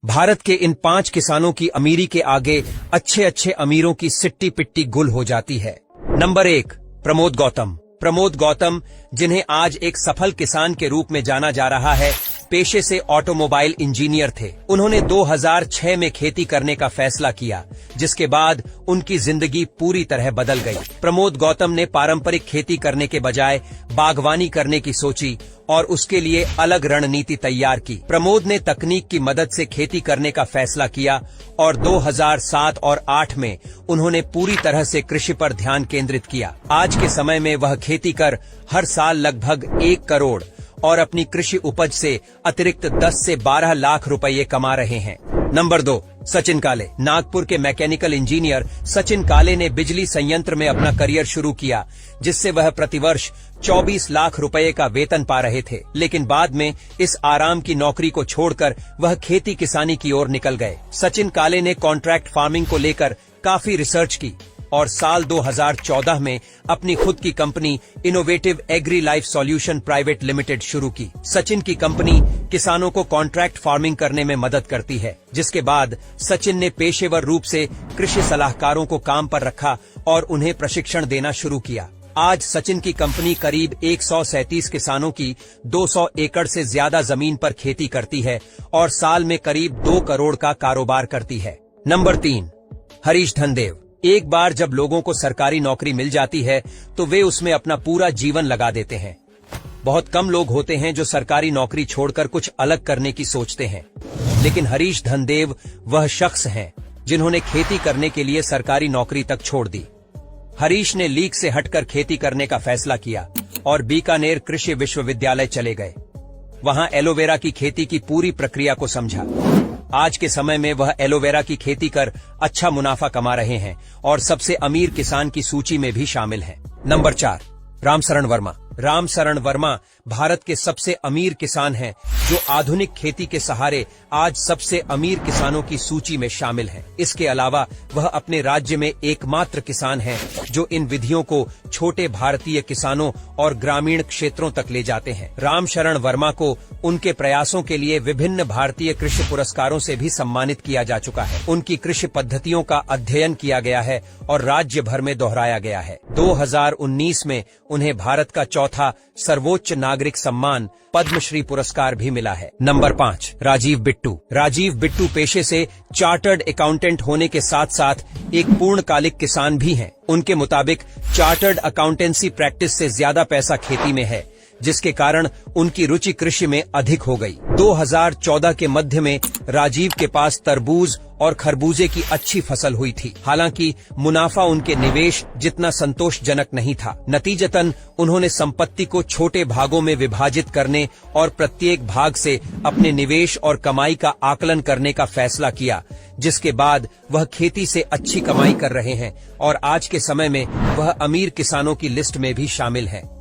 भारत के इन 5 किसानों की अमीरी के आगे अच्छे अच्छे अमीरों की सिट्टी पिट्टी गुल हो जाती है। नंबर 1, प्रमोद गौतम। प्रमोद गौतम, जिन्हें आज एक सफल किसान के रूप में जाना जा रहा है, पेशे से ऑटोमोबाइल इंजीनियर थे। उन्होंने 2006 में खेती करने का फैसला किया, जिसके बाद उनकी जिंदगी पूरी तरह बदल गई। प्रमोद गौतम ने पारंपरिक खेती करने के बजाय बागवानी करने की सोची और उसके लिए अलग रणनीति तैयार की। प्रमोद ने तकनीक की मदद से खेती करने का फैसला किया और 2007 और 8 में उन्होंने पूरी तरह से कृषि पर ध्यान केंद्रित किया। आज के समय में वह खेती कर हर साल लगभग 1 करोड़ और अपनी कृषि उपज से अतिरिक्त 10 से 12 लाख रुपए कमा रहे हैं। नंबर 2, सचिन काले। नागपुर के मैकेनिकल इंजीनियर सचिन काले ने बिजली संयंत्र में अपना करियर शुरू किया, जिससे वह प्रतिवर्ष 24 लाख रुपए का वेतन पा रहे थे। लेकिन बाद में इस आराम की नौकरी को छोड़कर वह खेती किसानी की ओर निकल गए। सचिन काले ने कॉन्ट्रैक्ट फार्मिंग को लेकर काफी रिसर्च की और साल 2014 में अपनी खुद की company innovative agri life solution private limited शुरू की। सचिन की कंपनी किसानों को कॉन्ट्रैक्ट फार्मिंग करने में मदद करती है, जिसके बाद सचिन ने पेशेवर रूप से कृषि सलाहकारों को काम पर रखा और उन्हें प्रशिक्षण देना शुरू किया। आज सचिन की कंपनी करीब 137 किसानों की 200 एकड़ से ज्यादा जमीन पर खेती करती है और साल में करीब 2 करोड़ का कारोबार करती है। नंबर 3, हरीश धनदेव। एक बार जब लोगों को सरकारी नौकरी मिल जाती है तो वे उसमें अपना पूरा जीवन लगा देते हैं। बहुत कम लोग होते हैं जो सरकारी नौकरी छोड़कर कुछ अलग करने की सोचते हैं, लेकिन हरीश धनदेव वह शख्स हैं जिन्होंने खेती करने के लिए सरकारी नौकरी तक छोड़ दी। हरीश ने लीग से हटकर खेती करने का फैसला किया और बीकानेर कृषि विश्वविद्यालय चले गए। वहां एलोवेरा की खेती की पूरी प्रक्रिया को समझा। आज के समय में वह एलोवेरा की खेती कर अच्छा मुनाफा कमा रहे हैं और सबसे अमीर किसान की सूची में भी शामिल हैं। नंबर 4, रामशरण वर्मा। रामशरण वर्मा भारत के सबसे अमीर किसान हैं, जो आधुनिक खेती के सहारे आज सबसे अमीर किसानों की सूची में शामिल हैं। इसके अलावा वह अपने राज्य में एकमात्र किसान हैं जो इन विधियों को छोटे भारतीय किसानों और ग्रामीण क्षेत्रों तक ले जाते हैं। रामशरण वर्मा को उनके प्रयासों के लिए विभिन्न भारतीय कृषि पुरस्कारों से भी सम्मानित किया जा चुका है। उनकी कृषि पद्धतियों का अध्ययन किया गया है और राज्य भर में दोहराया गया है। 2019 में उन्हें भारत का चौथा सर्वोच्च नागरिक सम्मान पद्मश्री पुरस्कार भी मिला है। नंबर 5, राजीव बिट्टू। राजीव बिट्टू पेशे से चार्टर्ड अकाउंटेंट होने के साथ साथ एक पूर्णकालिक किसान भी हैं। उनके मुताबिक चार्टर्ड अकाउंटेंसी प्रैक्टिस से ज्यादा पैसा खेती में है, जिसके कारण उनकी रुचि कृषि में अधिक हो गई। 2014 के मध्य में राजीव के पास तरबूज और खरबूजे की अच्छी फसल हुई थी। हालांकि मुनाफा उनके निवेश जितना संतोषजनक नहीं था। नतीजतन उन्होंने संपत्ति को छोटे भागों में विभाजित करने और प्रत्येक भाग से अपने निवेश और कमाई का आकलन करने का फैसला किया, जिसके बाद वह खेती से अच्छी कमाई कर रहे हैं और आज के समय में वह अमीर किसानों की लिस्ट में भी शामिल हैं।